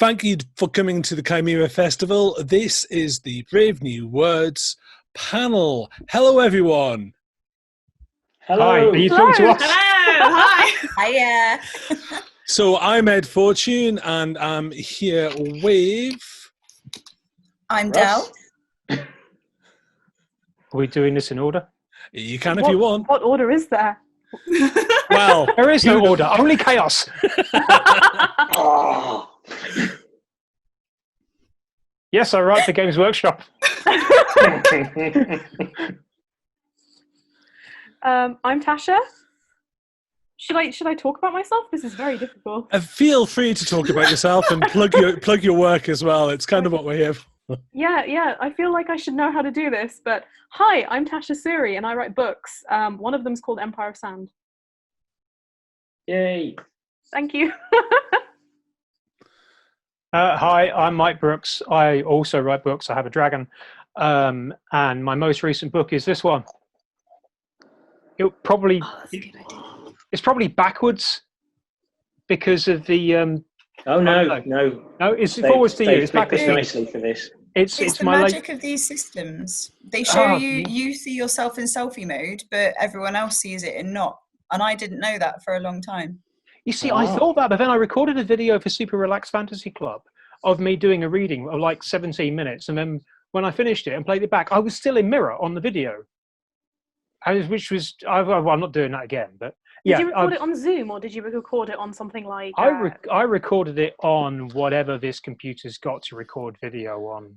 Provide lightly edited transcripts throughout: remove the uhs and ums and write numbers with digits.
Thank you for coming to the Cymera Festival. This is the Brave New Words panel. Hello, everyone. Hello. Hi, are you talking to us? Hello, hi. Hiya. So I'm Ed Fortune, and I'm here with... I'm Russ. Del. Are we doing this in order? You can if you want. What order is there? Well, There is no order, only chaos. Oh. Yes, I write for Games Workshop. I'm Tasha. Should I talk about myself? This is very difficult. feel free to talk about yourself and plug your work as well. It's kind of what we're here for. Yeah. I feel like I should know how to do this, but hi, I'm Tasha Suri, and I write books. One of them's called Empire of Sand. Yay. Thank you. Hi, I'm Mike Brooks. I also write books. I have a dragon. And my most recent book is this one. It's probably backwards because of the... Oh, no. No, it's forwards to you. It's backwards to you. nicely for this. It's the my magic of these systems. They show you see yourself in selfie mode, but everyone else sees it in not. And I didn't know that for a long time. You see, I thought that, but then I recorded a video for Super Relaxed Fantasy Club of me doing a reading of like 17 minutes. And then when I finished it and played it back, I was still in mirror on the video. I'm not doing that again, but yeah. Did you record it on Zoom, or did you record it on something like... I recorded it on whatever this computer's got to record video on.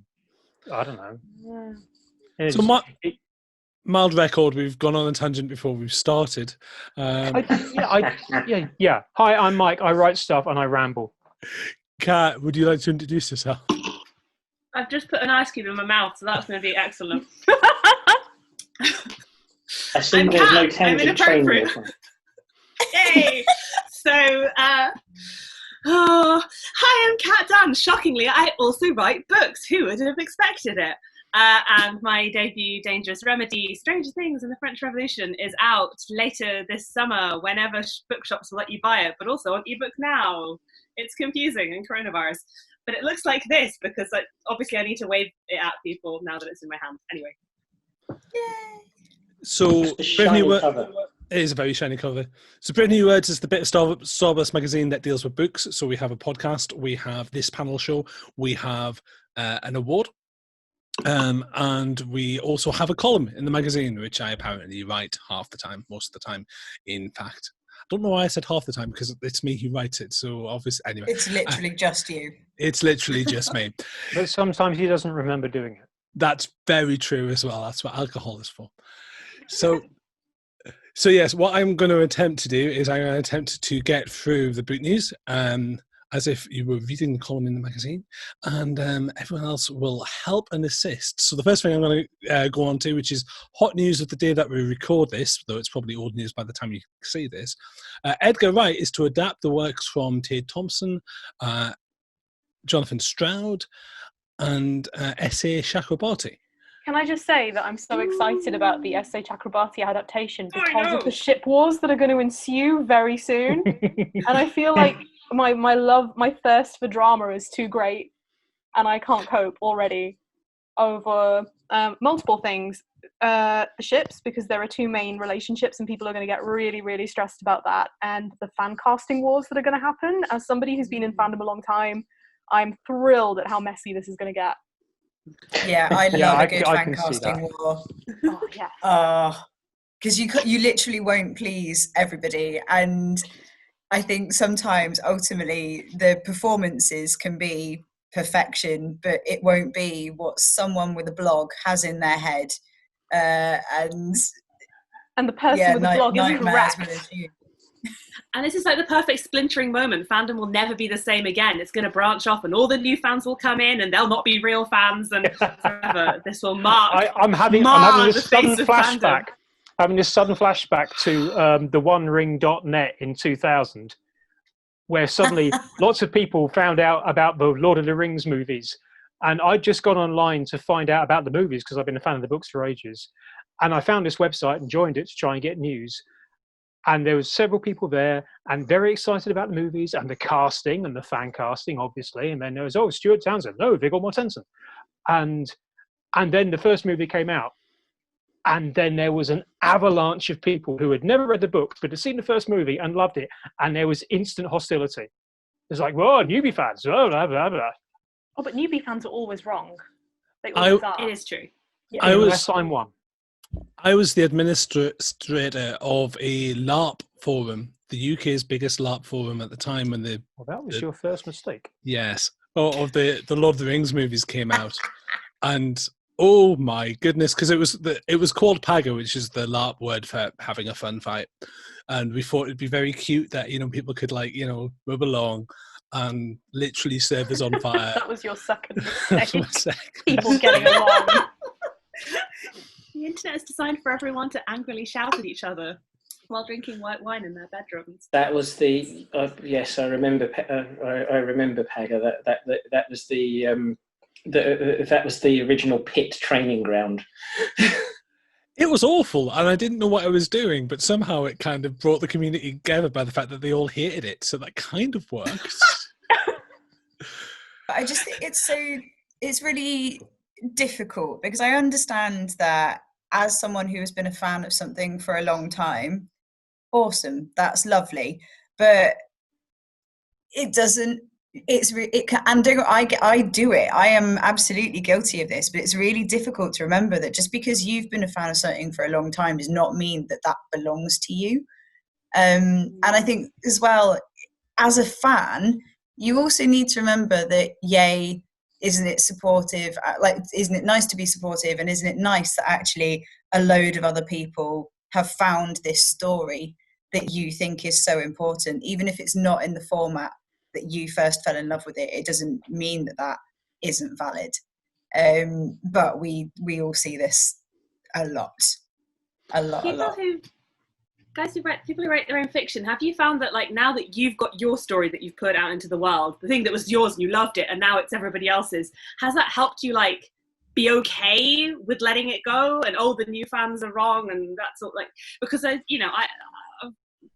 I don't know. Yeah. So mild record, we've gone on a tangent before we've started. Yeah. Hi, I'm Mike. I write stuff and I ramble. Kat, would you like to introduce yourself? I've just put an ice cube in my mouth, so that's going to be excellent. I assume there's no tangent train inappropriate. Yay! So, hi, I'm Kat Dunn. Shockingly, I also write books. Who would have expected it? And my debut, Dangerous Remedy, Stranger Things and the French Revolution, is out later this summer, whenever bookshops will let you buy it, but also on ebook now. It's confusing in coronavirus. But it looks like this, because obviously I need to wave it at people now that it's in my hand. Anyway. Yay. So, cover. It is a very shiny cover. So Brave New Words is the bit of Starburst magazine that deals with books. So we have a podcast, we have this panel show, we have an award, and we also have a column in the magazine, which I apparently write half the time, most of the time. In fact, I don't know why I said half the time, because it's me who writes it. So obviously, anyway. It's literally just you. It's literally just me. But sometimes he doesn't remember doing it. That's very true as well. That's what alcohol is for. So yes, what I'm going to attempt to do is I'm going to attempt to get through the book news as if you were reading the column in the magazine, and everyone else will help and assist. So the first thing I'm going to go on to, which is hot news of the day that we record this, though it's probably old news by the time you see this. Edgar Wright is to adapt the works from Tate Thompson, Jonathan Stroud, and S.A. Chakrabarty. Can I just say that I'm so excited about the S.A. Chakrabarty adaptation because of the ship wars that are going to ensue very soon. And I feel like my thirst for drama is too great, and I can't cope already over multiple things. The ships, because there are two main relationships and people are going to get really, really stressed about that, and the fan casting wars that are going to happen. As somebody who's been in fandom a long time, I'm thrilled at how messy this is going to get. Yeah, I love a good fan casting war. Oh, yeah. Because you literally won't please everybody, and I think sometimes ultimately the performances can be perfection, but it won't be what someone with a blog has in their head, and the person with the blog isn't correct. And this is like the perfect splintering moment. Fandom will never be the same again. It's going to branch off, and all the new fans will come in, and they'll not be real fans, and forever. This will mark. I'm having this sudden flashback. Having this sudden flashback to the OneRing.net in 2000, where suddenly lots of people found out about the Lord of the Rings movies, and I'd just gone online to find out about the movies because I've been a fan of the books for ages, and I found this website and joined it to try and get news. And there was several people there and very excited about the movies and the casting and the fan casting, obviously. And then there was, Stuart Townsend, no, Viggo Mortensen. And then the first movie came out. And then there was an avalanche of people who had never read the books, but had seen the first movie and loved it. And there was instant hostility. It's like, whoa, newbie fans, blah, blah, blah, blah. Oh, but newbie fans are always wrong. They always are. It is true. Yeah. Unless I'm one. I was the administrator of a LARP forum, the UK's biggest LARP forum at the time when Well, that was your first mistake. Yes. Of the Lord of the Rings movies came out. And oh my goodness, because it was called PAGA, which is the LARP word for having a fun fight. And we thought it'd be very cute that, people could rub along and literally serve us on fire. That was your second mistake. People getting along. The internet is designed for everyone to angrily shout at each other while drinking white wine in their bedrooms. That was the yes, I remember. I remember PAGA. That was that was the original pit training ground. It was awful, and I didn't know what I was doing, but somehow it kind of brought the community together by the fact that they all hated it, so that kind of worked. I just think it's really difficult, because I understand that as someone who has been a fan of something for a long time, awesome, that's lovely, but it doesn't. I do it. I am absolutely guilty of this, but it's really difficult to remember that just because you've been a fan of something for a long time does not mean that that belongs to you. And I think as well, as a fan, you also need to remember that, yay, isn't it supportive? Isn't it nice to be supportive? And isn't it nice that actually a load of other people have found this story that you think is so important, even if it's not in the format that you first fell in love with it? It doesn't mean that that isn't valid. But we all see this a lot. People who write their own fiction, have you found that now that you've got your story that you've put out into the world, the thing that was yours and you loved it, and now it's everybody else's, has that helped you be okay with letting it go? And the new fans are wrong, and that's all, because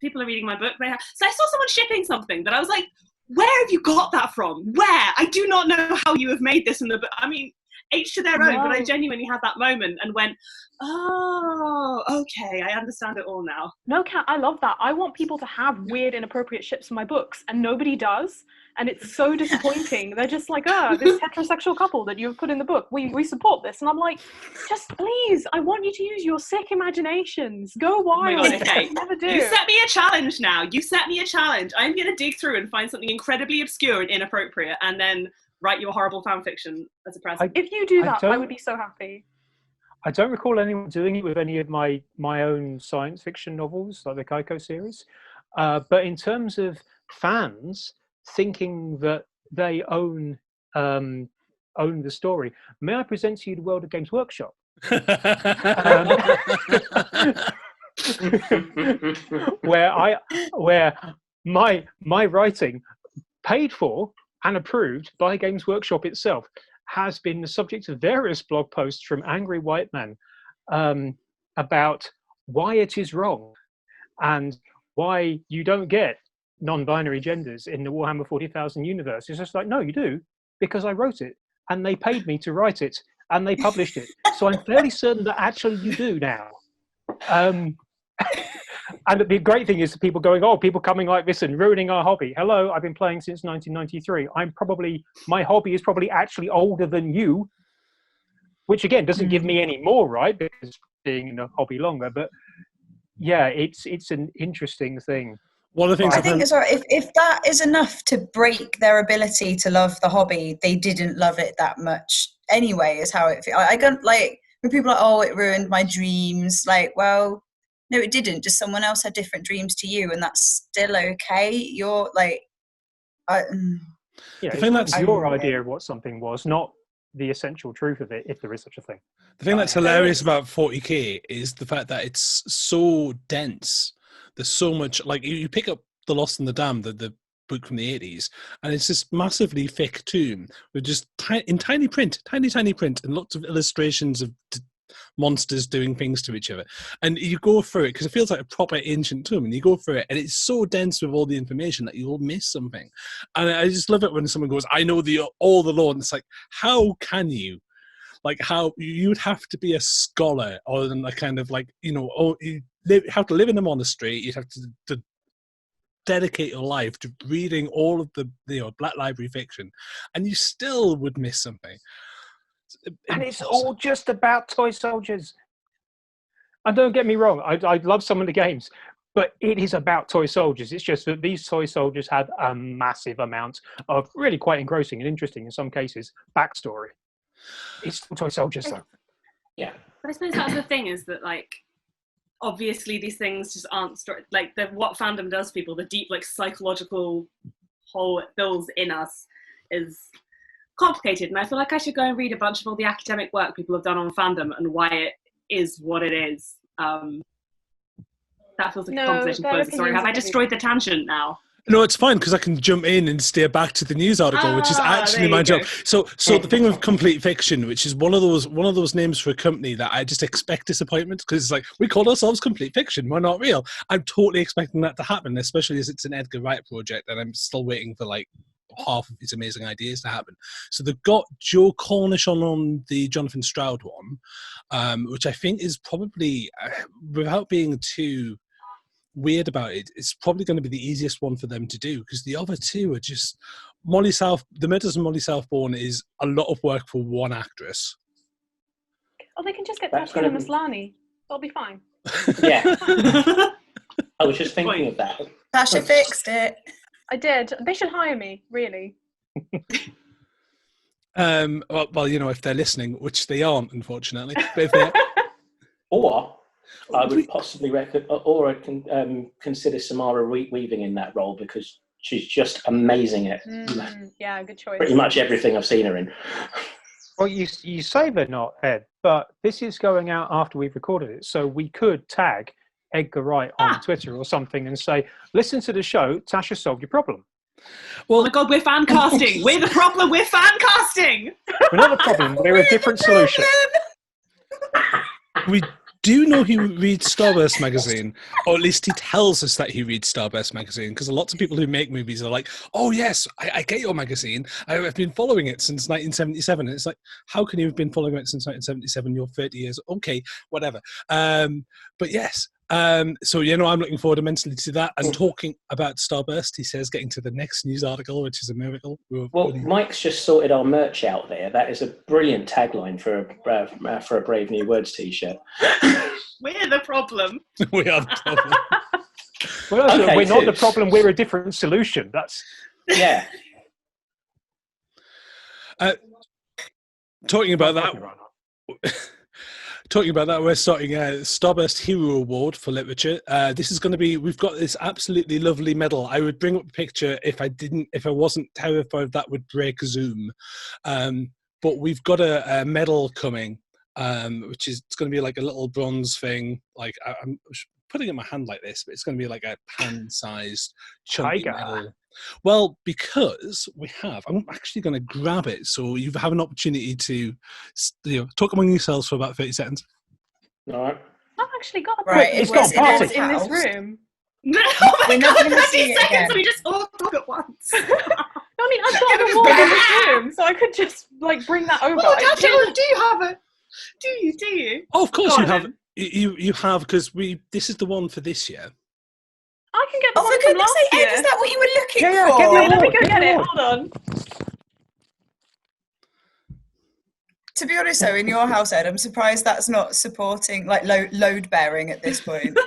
people are reading my book. So I saw someone shipping something that I was like, where have you got that from? Where? I do not know how you have made this in the book. I mean, each to their own, but I genuinely had that moment and went, oh, okay, I understand it all now. No, Kat, I love that. I want people to have weird, inappropriate ships in my books, and nobody does. And it's so disappointing. They're just like, this heterosexual couple that you've put in the book, we support this. And I'm like, just please, I want you to use your sick imaginations. Go wild. Oh my God, okay. Never do. You set me a challenge now. You set me a challenge. I'm going to dig through and find something incredibly obscure and inappropriate, and then write you a horrible fan fiction as a present. If you do that, I would be so happy. I don't recall anyone doing it with any of my own science fiction novels, like the Kaiko series. But in terms of fans thinking that they own the story, may I present to you the World of Games Workshop? Where my writing, paid for and approved by Games Workshop itself, has been the subject of various blog posts from angry white men about why it is wrong and why you don't get non-binary genders in the Warhammer 40,000 universe. It's just like, no, you do, because I wrote it and they paid me to write it and they published it. So I'm fairly certain that actually you do now. And the great thing is the people going, people coming like this and ruining our hobby. Hello, I've been playing since 1993. My hobby is probably actually older than you, which again doesn't give me any more, right? Because being in a hobby longer. But yeah, it's an interesting thing. One of the things I think as well, if that is enough to break their ability to love the hobby, they didn't love it that much anyway, is how it feels. I don't when people are like, it ruined my dreams. Well, no, it didn't. Just someone else had different dreams to you, and that's still okay. You're the thing that's your idea of what something was, not the essential truth of it, if there is such a thing. The thing that's hilarious about 40k is the fact that it's so dense. There's so much, you pick up The Lost and the Damned, the book from the 80s, and it's this massively thick tome with just in tiny print, and lots of illustrations of monsters doing things to each other. And you go through it because it feels like a proper ancient tomb, and you go through it and it's so dense with all the information that you'll miss something. And I just love it when someone goes, I know all the lore, and it's like, how can you? Like, how you would have to be a scholar, or a kind of like, you have to live in a monastery. You'd have to dedicate your life to reading all of the Black Library fiction, and you still would miss something. And it's all just about toy soldiers. And don't get me wrong, I love some of the games, but it is about toy soldiers. It's just that these toy soldiers had a massive amount of really quite engrossing and interesting, in some cases, backstory. It's still toy soldiers, though. Yeah. But I suppose that's the thing, is that, like, obviously these things just aren't like what fandom does people, the deep, like, psychological hole it fills in us is complicated. And I feel like I should go and read a bunch of all the academic work people have done on fandom and why it is what it is. That feels like a conversation closer. Sorry, have I destroyed the tangent now? No, it's fine, because I can jump in and steer back to the news article, which is actually my job. So the thing with Complete Fiction, which is one of those names for a company that I just expect disappointment, because it's like, we called ourselves Complete Fiction, we're not real. I'm totally expecting that to happen, especially as it's an Edgar Wright project, and I'm still waiting for like half of his amazing ideas to happen. So they've got Joe Cornish on the Jonathan Stroud one, which I think is probably, without being too weird about it, it's probably going to be the easiest one for them to do, because the other two are just The Murders of Molly Southbourne is a lot of work for one actress. Oh, they can just get Tatiana Maslany. That'll be fine. Yeah. I was just thinking of that. Tasha fixed it. I did. They should hire me, really. Well, if they're listening, which they aren't, unfortunately. But if they're... Or I would possibly consider Cymera weaving in that role, because she's just amazing at yeah, good choice. Pretty much everything I've seen her in. Well, you say they're not, Ed, but this is going out after we've recorded it, so we could tag Edgar Wright on Twitter or something and say, listen to the show, Tasha solved your problem. Well, oh my God, we're fan casting. We're the problem. We're fan casting. We're not the problem. We're a different solution. We do know he reads Starburst magazine, or at least he tells us that he reads Starburst magazine, because lots of people who make movies are like, oh yes, I get your magazine, I've been following it since 1977. And it's like, how can you have been following it since 1977? You're 30 years, okay, whatever. But yes, so I'm looking forward immensely to that. And talking about Starburst, he says, getting to the next news article, which is a miracle. Well, Mike's just sorted our merch out there. That is a brilliant tagline for a Brave New Words t-shirt. We're the problem. We are the problem. Well, okay, we're not the problem. We're a different solution. That's yeah. Talking about that. Talking about that, we're starting a Starburst Hero Award for literature. This is going to be, we've got this absolutely lovely medal. I would bring up a picture if I wasn't terrified that would break Zoom. But we've got a medal coming, which is, it's going to be like a little bronze thing. Like, I'm putting it in my hand like this, but it's going to be like a pan-sized chunky medal. Well, because I'm actually going to grab it, so you have an opportunity to talk among yourselves for about 30 seconds. All right. I've actually got a it's got party in this room. No, oh my God, 30 seconds, again. we just all talk at once. I mean, I've got the wall in this room, so I could just bring that over. Oh, Daddy, do you have it? Do you? Oh, of course you have. You have, because this is the one for this year. I can get the one for from goodness last sake, year. Ed, is that what you were looking Yeah, for? Let me go get it. Hold on. To be honest, though, in your house, Ed, I'm surprised that's not supporting, like, load bearing at this point.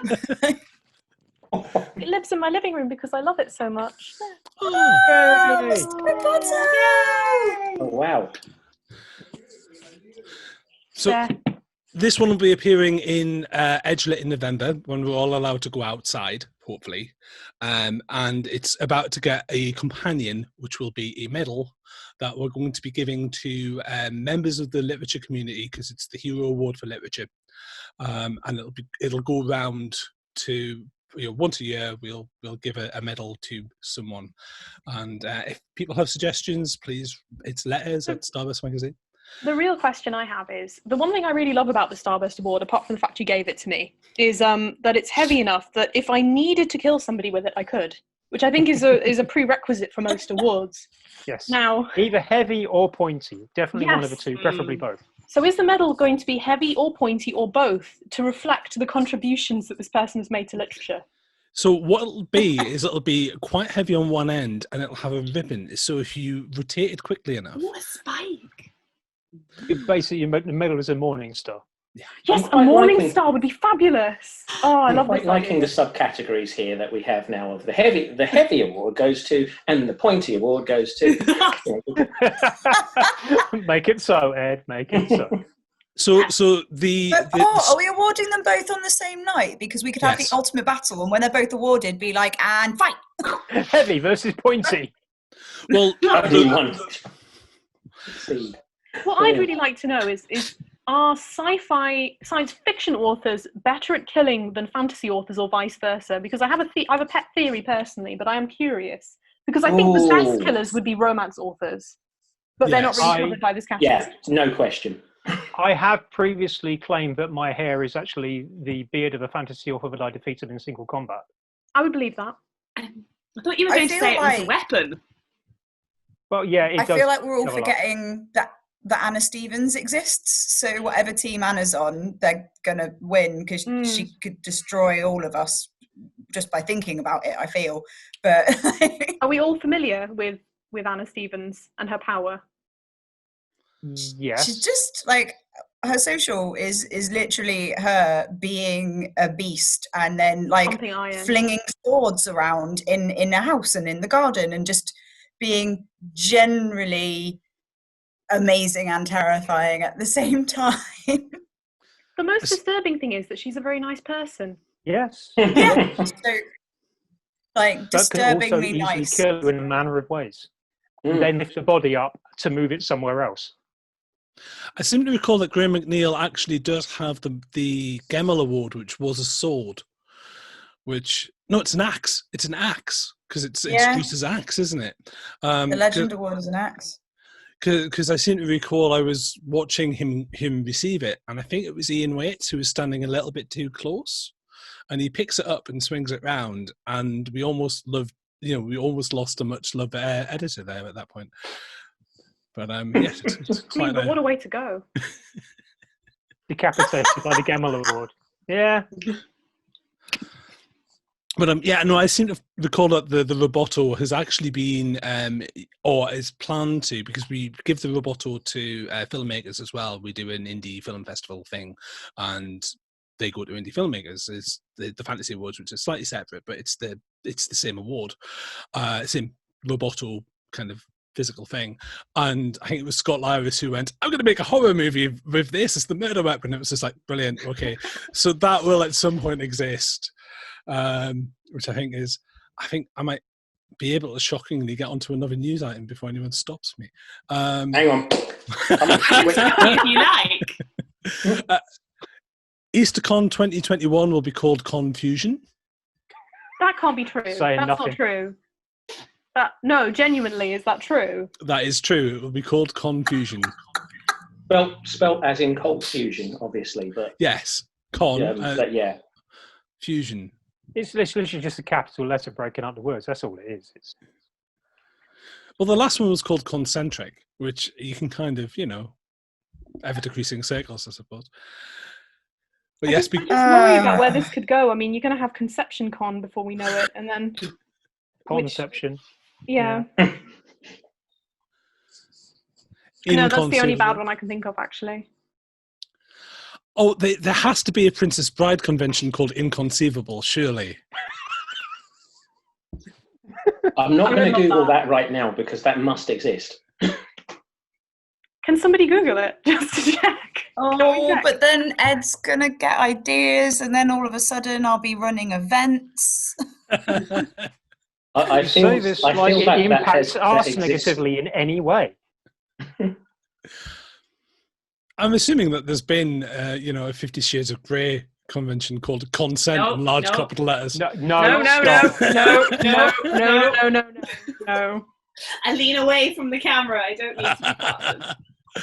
It lives in my living room because I love it so much. Oh, Mr. Potter! Oh, wow. So this one will be appearing in Edgelit in November, when we're all allowed to go outside, hopefully. And it's about to get a companion, which will be a medal that we're going to be giving to members of the literature community, because it's the Hero Award for Literature. And it'll go round to, once a year, we'll give a medal to someone. And if people have suggestions, please, it's letters at Starburst Magazine. The real question I have is, the one thing I really love about the Starburst Award, apart from the fact you gave it to me, is that it's heavy enough that if I needed to kill somebody with it, I could, which I think is a prerequisite for most awards. Yes. Now, either heavy or pointy. Definitely one of the Yes. two, preferably both. So is the medal going to be heavy or pointy or both to reflect the contributions that this person has made to literature? So what it'll be is it'll be quite heavy on one end and it'll have a ribbon. So if you rotate it quickly enough. What a spike! Basically, the medal is a morning star. Yes, a quite morning liking- star would be fabulous. Oh, I I'm love quite this liking idea. the subcategories here that we have now of the heavy award goes to, and the pointy award goes to. Make it so, Ed. Make it so. So are we awarding them both on the same night? Because we could have Yes. the ultimate battle, and when they're both awarded, be like, and fight. Heavy versus pointy. well, Only one. See. What I'd really like to know is are sci-fi science fiction authors better at killing than fantasy authors, or vice versa? Because I have a pet theory personally, but I am curious because I think the best killers would be romance authors, but they're not Yes. really covered by this category. Yeah, no question. I have previously claimed that my hair is actually the beard of a fantasy author that I defeated in single combat. I would believe that. I thought you were I going to feel say it was a like- weapon. Well, yeah, it I does. feel like we're all show a lot. forgetting that Anna Stevens exists. So whatever team Anna's on, they're gonna win because she could destroy all of us just by thinking about it. I feel, but Are we all familiar with Anna Stevens and her power? Yes. she's just like, her social is literally her being a beast and then like Pumping iron. flinging swords around in a house and in the garden and just being generally amazing and terrifying at the same time. The most disturbing thing is that she's a very nice person. Yes. Yeah, so like That can also disturbingly easily nice. kill you in a manner of ways. Then lift the body up to move it somewhere else. I seem to recall that Graham McNeil actually does have the Gemmell Award, which was a sword. It's an axe. It's an axe because it's introduced as axe, isn't it? The Legend Award is an axe. Because I seem to recall I was watching him receive it, and I think it was Ian Waits who was standing a little bit too close, and he picks it up and swings it round, and we almost lost a much loved editor there at that point. But yes, it's quite But what a way to go. Decapitated by the Gemmell Award. Yeah. But I seem to recall that the Roboto has actually been, or is planned to, because we give the Roboto to filmmakers as well. We do an indie film festival thing, and they go to indie filmmakers. It's the Fantasy Awards, which is slightly separate, but it's the same award, same Roboto kind of physical thing. And I think it was Scott Lyris who went, I'm going to make a horror movie with this as the murder weapon. It was just like, brilliant, okay. So that will at some point exist. Which I think I might be able to shockingly get onto another news item before anyone stops me. Hang on. If you like. EasterCon 2021 will be called Confusion. That can't be true. Saying That's nothing. not true. No, genuinely, is that true? That is true. It will be called Confusion. Well, spelt as in cold fusion, obviously, but Yes, but yeah. fusion. It's literally just a capital letter breaking up the words. That's all it is. Well, the last one was called Concentric, which you can kind of, ever decreasing circles, I suppose. But yes, I just worry about where this could go. I mean, you're going to have Conception Con before we know it, and then Conception. yeah. in No, that's the only conceivable. bad one I can think of, actually. Oh, there has to be a Princess Bride convention called Inconceivable, surely. I'm not going to love Google that. that right now because that must exist. Can somebody Google it just to check? Can we Oh, check? but then Ed's gonna get ideas, and then all of a sudden I'll be running events. I You feel, say this I like feel it that impacts that us exists. negatively in any way. I'm assuming that there's been, a 50 Shades of Grey convention called Consent No, in large no. capital letters. No, No, stop. no. I lean away from the camera. I don't need to be part of this.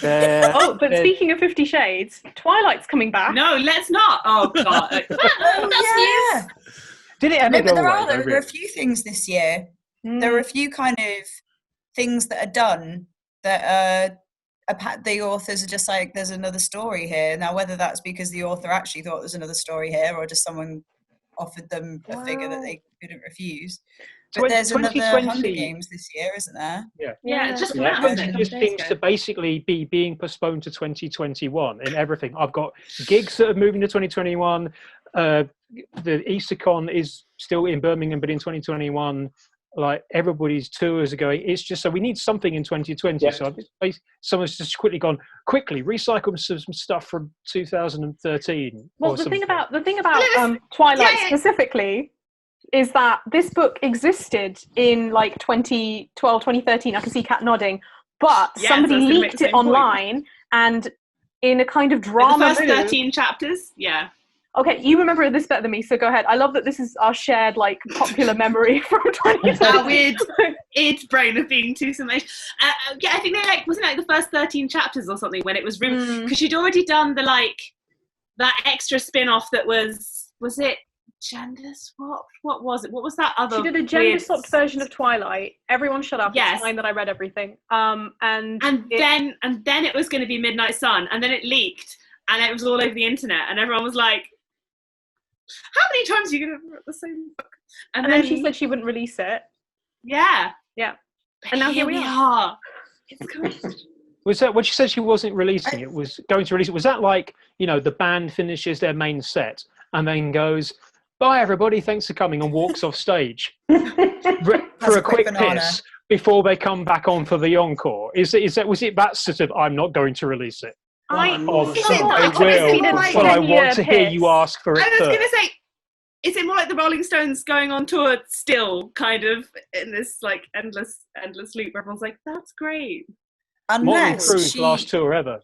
But speaking of 50 Shades, Twilight's coming back. No, let's not. Oh God. Yeah. Did it ever No, but go there away? are a few things this year. There are a few kind of things that are done that the authors are just like, there's another story here. Now, whether that's because the author actually thought there's another story here, or just someone offered them a figure that they couldn't refuse. But there's another Hunger Games this year, isn't there? Yeah, just seems to basically be being postponed to 2021 in everything. I've got gigs that are moving to 2021. The EasterCon is still in Birmingham, but in 2021, like everybody's tours are going. It's just so we need something in 2020. Yep. So someone's just quickly recycle some stuff from 2013. Well, the thing about Twilight specifically is that this book existed in like 2012, 2013. I can see Kat nodding, but somebody leaked it online and in a kind of drama. The first 13 chapters, yeah. Okay, you remember this better than me, so go ahead. I love that this is our shared, like, popular memory from 2012. Our weird brain of being too summation. Yeah, I think they wasn't it like the first 13 chapters or something when it was because she'd already done that extra spin-off that was it gender swap? What was it? What was that other? She did a gender swapped version of Twilight. Everyone shut up. Yes. It's fine that I read everything. And then it was going to be Midnight Sun, and then it leaked, and it was all over the internet, and everyone was like, how many times are you going to read the same book? And then she said she wouldn't release it. Yeah. And now here we are. It's coming. Was that when she said she wasn't releasing it, was going to release it? Was that like, the band finishes their main set and then goes, bye everybody, thanks for coming, and walks off stage for a quick piss before they come back on for the encore? Was it that sort of, I'm not going to release it? I will, but I want to hear you ask for it. I was going to say, is it more like the Rolling Stones going on tour still, kind of in this like endless loop where everyone's like, that's great. Unless Cruise last tour ever.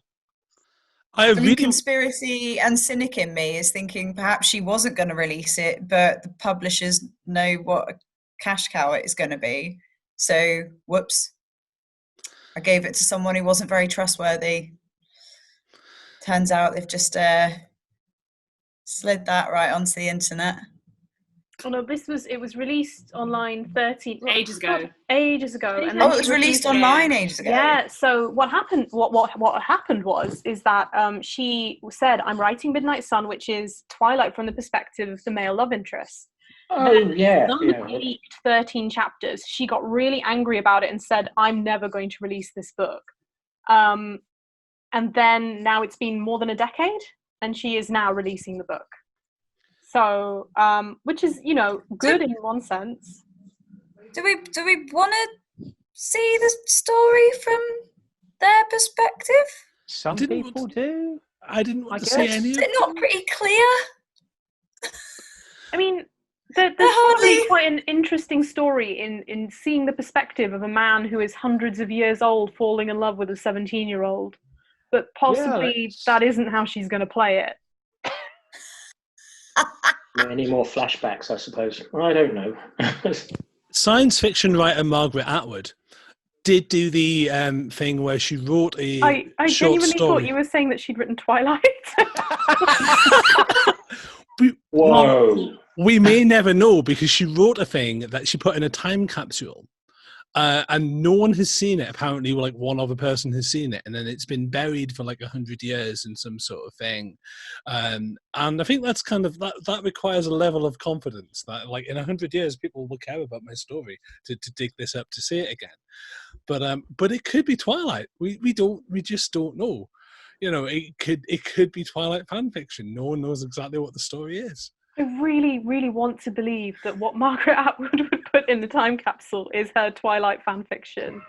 The conspiracy and cynic in me is thinking perhaps she wasn't going to release it, but the publishers know what a cash cow it is going to be. So, whoops. I gave it to someone who wasn't very trustworthy. Turns out they've just slid that right onto the internet. Oh no, it was released online ages ago. Ages ago. And it was released online ages ago. Yeah, so what happened is that she said, I'm writing Midnight Sun, which is Twilight from the perspective of the male love interest. Somebody leaked 13 chapters. She got really angry about it and said, I'm never going to release this book. And then now it's been more than a decade, and she is now releasing the book. So, which is, good in one sense. Do we want to see the story from their perspective? Some people do. I didn't want to see any. Is it not pretty clear? I mean, there's probably quite an interesting story in seeing the perspective of a man who is hundreds of years old falling in love with a 17-year-old. But possibly that isn't how she's going to play it. Any more flashbacks, I suppose. I don't know. Science fiction writer Margaret Atwood did do the thing where she wrote a I short genuinely story. Thought you were saying that she'd written Twilight. Whoa. We may never know, because she wrote a thing that she put in a time capsule. And no one has seen it. Apparently, like one other person has seen it, and then it's been buried for like 100 years in some sort of thing. And I think that's kind of that requires a level of confidence that, like, in 100 years, people will care about my story to dig this up to see it again. But it could be Twilight. We just don't know. It could be Twilight fan fiction. No one knows exactly what the story is. I really, really want to believe that what Margaret Atwood would put in the time capsule is her Twilight fan fiction.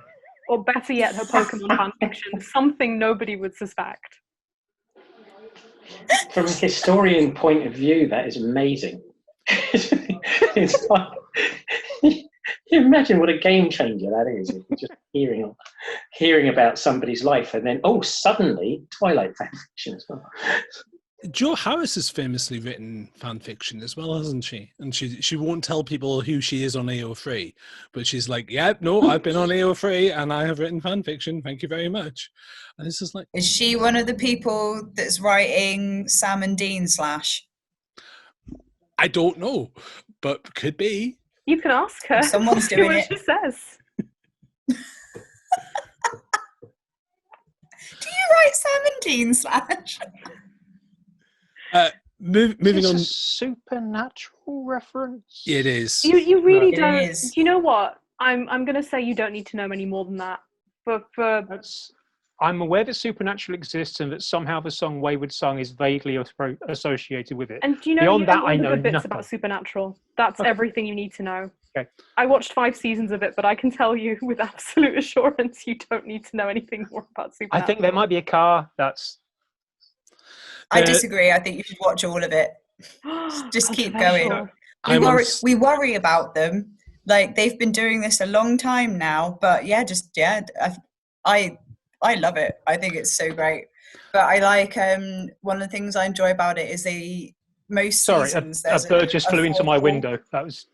Or better yet, her Pokemon fan fiction. Something nobody would suspect. From a historian point of view, that is amazing. It's like, you imagine what a game changer that is. Just hearing about somebody's life, and then, suddenly, Twilight fan fiction as well. Jo Harris has famously written fan fiction as well, hasn't she? And she won't tell people who she is on AO3, but she's like, "Yeah, no, I've been on AO3 and I have written fan fiction. Thank you very much." And it's just like, is she one of the people that's writing Sam and Dean / I don't know, but could be. You can ask her. Someone's See doing what it. she says. Do you write Sam and Dean / Moving on. A supernatural reference. It is. You really It don't. is. Do you know what? I'm going to say you don't need to know any more than that. I'm aware that supernatural exists and that somehow the song Wayward Song is vaguely associated with it. And do you know, Beyond that, I all the know good bits nothing. about Supernatural? That's everything you need to know. Okay. I watched 5 seasons of it, but I can tell you with absolute assurance you don't need to know anything more about Supernatural. I think there might be a car that's... I disagree. I think you should watch all of it. Just keep going. We worry about them. Like, they've been doing this a long time now, but I love it. I think it's so great. But I like one of the things I enjoy about it is seasons. A bird just flew into my window. That was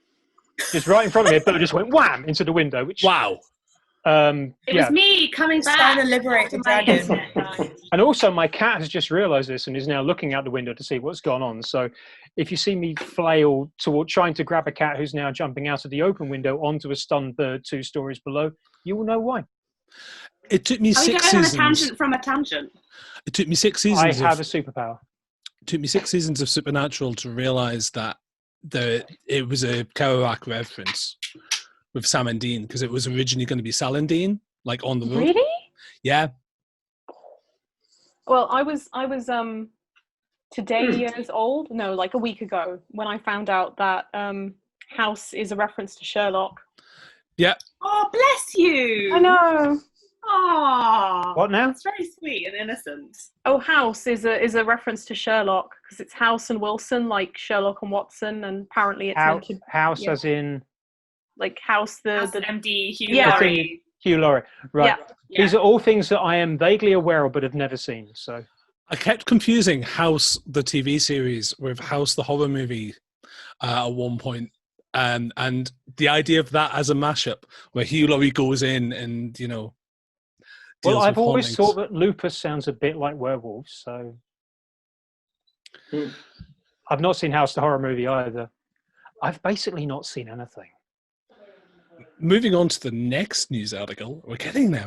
just right in front of me. A bird just went wham into the window. Which wow. It was me coming back. Trying to liberate the dragon. And also, my cat has just realised this and is now looking out the window to see what's gone on. So, if you see me flail toward trying to grab a cat who's now jumping out of the open window onto a stunned bird 2 stories below, you will know why. It took me 6 seasons. On a tangent from a tangent. It took me 6 seasons. I have a superpower. It took me 6 seasons of Supernatural to realise that it was a Kerouac reference with Sam and Dean, because it was originally going to be Sal and Dean, like on the road. Really? Yeah. Well, I was today years old. No, like a week ago, when I found out that House is a reference to Sherlock. Yeah. Oh, bless you! I know. Oh, what now? That's very sweet and innocent. Oh, House is a reference to Sherlock because it's House and Wilson, like Sherlock and Watson, and apparently it's meant to, House as in like House the MD Hugh Laurie. Hugh Laurie, right? Yeah. These are all things that I am vaguely aware of but have never seen. So I kept confusing House the TV series with House the horror movie at one point. And the idea of that as a mashup where Hugh Laurie goes in and, you know, well, I've always hauntings. thought that lupus sounds a bit like werewolves, so I've not seen House the horror movie either. I've basically not seen anything. Moving on to the next news article, we're getting there.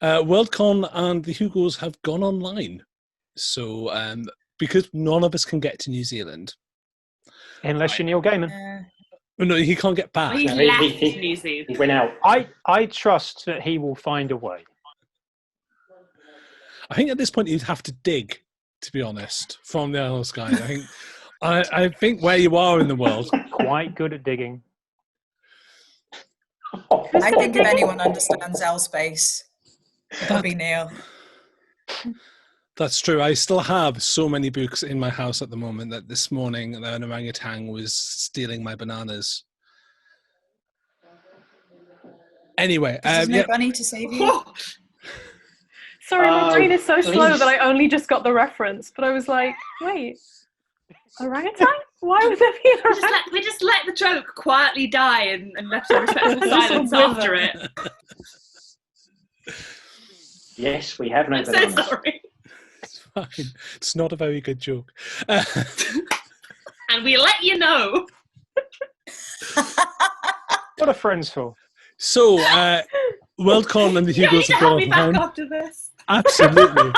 Worldcon and the Hugos have gone online, so because none of us can get to New Zealand, unless you're Neil Gaiman. No, he can't get back. He left New Zealand. He went out. I trust that he will find a way. I think at this point you'd have to dig, to be honest, from the Isle of Skye. I think where you are in the world, quite good at digging. I think if anyone understands L-space, it'll be Neil. That's true. I still have so many books in my house at the moment that this morning an orangutan was stealing my bananas. Anyway, there's no bunny to save you. Sorry, my brain is so slow that I only just got the reference, but I was like, wait, orangutan? Why would there be an orangutan? We just let the joke quietly die and left a respectful silence after it. Yes, we have no I'm so bananas. sorry. It's fine. It's not a very good joke. And we let you know. What are friends for? So, Worldcon and the Hugos have gone back after this. Absolutely.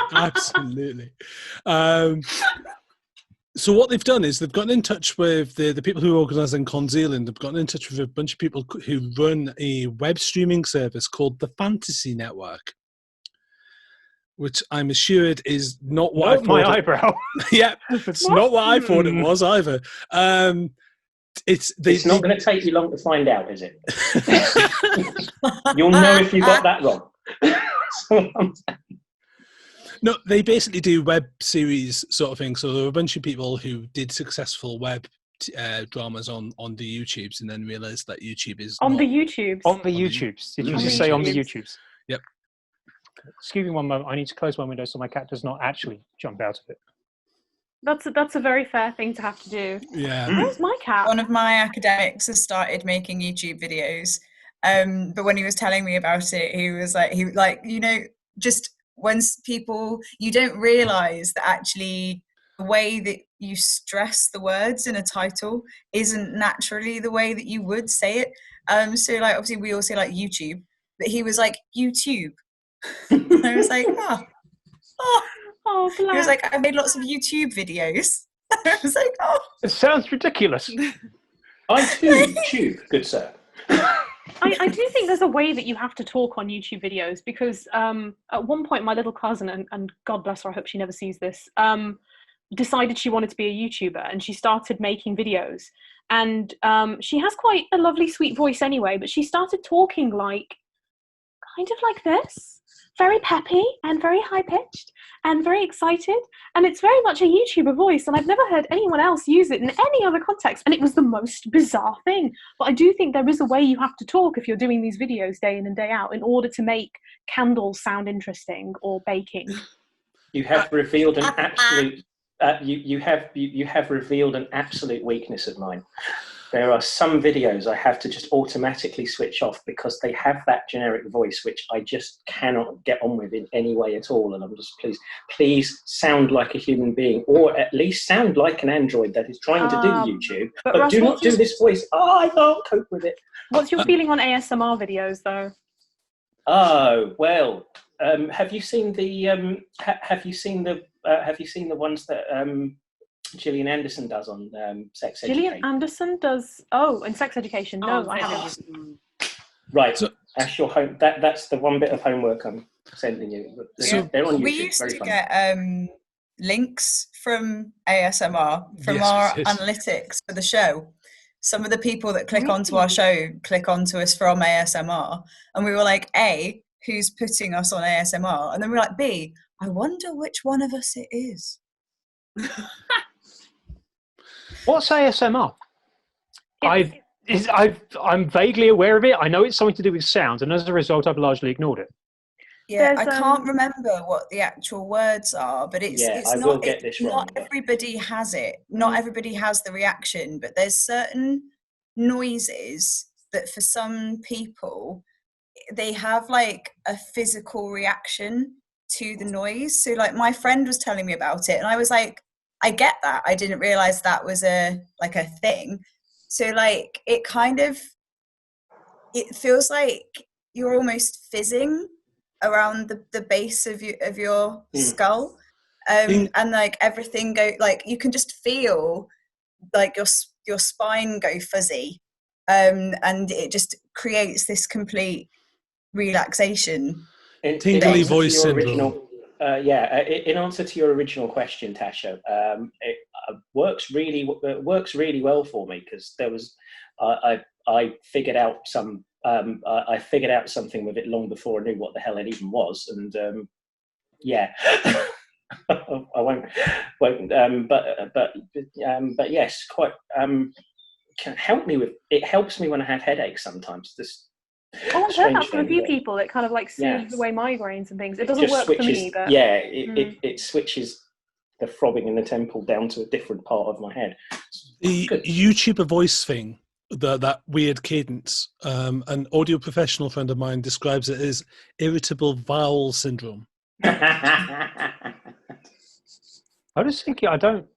So what they've done is they've gotten in touch with the people who are organising Con Zealand. They've gotten in touch with a bunch of people who run a web streaming service called the Fantasy Network, which I'm assured is not what I thought. My eyebrow. Yeah, it's not what I thought it was either. It's not going to take you long to find out, is it? You'll know if you got that wrong. No, they basically do web series sort of thing. So there were a bunch of people who did successful web dramas on the YouTubes and then realised that YouTube is on the YouTubes. On the YouTubes. Did you just say on the YouTubes? Yep. Excuse me one moment. I need to close my window so my cat does not actually jump out of it. That's a very fair thing to have to do. Yeah. Where's my cat? One of my academics has started making YouTube videos, but when he was telling me about it, he was like, just when people, you don't realise that actually the way that you stress the words in a title isn't naturally the way that you would say it. So like obviously we all say like YouTube, but he was like YouTube. And I was like, Oh, he was like, I made lots of YouTube videos. I was like, oh. It sounds ridiculous. I too tube, good sir. I do think there's a way that you have to talk on YouTube videos, because at one point my little cousin, and God bless her, I hope she never sees this, decided she wanted to be a YouTuber, and she started making videos. And she has quite a lovely, sweet voice anyway, but she started talking like, kind of like this, very peppy and very high-pitched and very excited, and it's very much a YouTuber voice, and I've never heard anyone else use it in any other context, and it was the most bizarre thing. But I do think there is a way you have to talk if you're doing these videos day in and day out in order to make candles sound interesting, or baking. You have revealed an absolute you have revealed an absolute weakness of mine. There are some videos I have to just automatically switch off because they have that generic voice, which I just cannot get on with in any way at all. And I'm just, please sound like a human being, or at least sound like an android that is trying to do YouTube. But Russ, do not do this voice. Oh, I can't cope with it. What's your feeling on ASMR videos, though? Oh well, have you seen the have you seen the ones that Gillian Anderson does on sex education? Gillian Anderson does. In sex education. No, I haven't. Right, so, that's your home. That's the one bit of homework I'm sending you. So they're on YouTube. We used to get links from ASMR from our analytics for the show. Some of the people that click onto our show click onto us from ASMR, and we were like, A, who's putting us on ASMR? And then we were like, B, I wonder which one of us it is. What's ASMR? I'm vaguely aware of it. I know it's something to do with sounds, and as a result, I've largely ignored it. Yeah, I can't remember what the actual words are, but it's not everybody has it. Not everybody has the reaction, but there's certain noises that for some people, they have like a physical reaction to the noise. So like my friend was telling me about it, and I was like, I get that. I didn't realize that was a thing. So like it feels like you're almost fizzing around the base of your skull, and like everything like you can just feel like your spine go fuzzy, and it just creates this complete relaxation. Tingly voice syndrome. In answer to your original question, Tasha, it works really well for me, because there was I figured out some. I figured out something with it long before I knew what the hell it even was, and I won't. But yes, quite. Can help me with it. Helps me when I have headaches sometimes. I've heard that from a few people. It kind of like soothes away migraines and things. It doesn't work for me, but it switches the throbbing in the temple down to a different part of my head. The YouTuber voice thing, that weird cadence. An audio professional friend of mine describes it as irritable bowel syndrome. I was thinking, I don't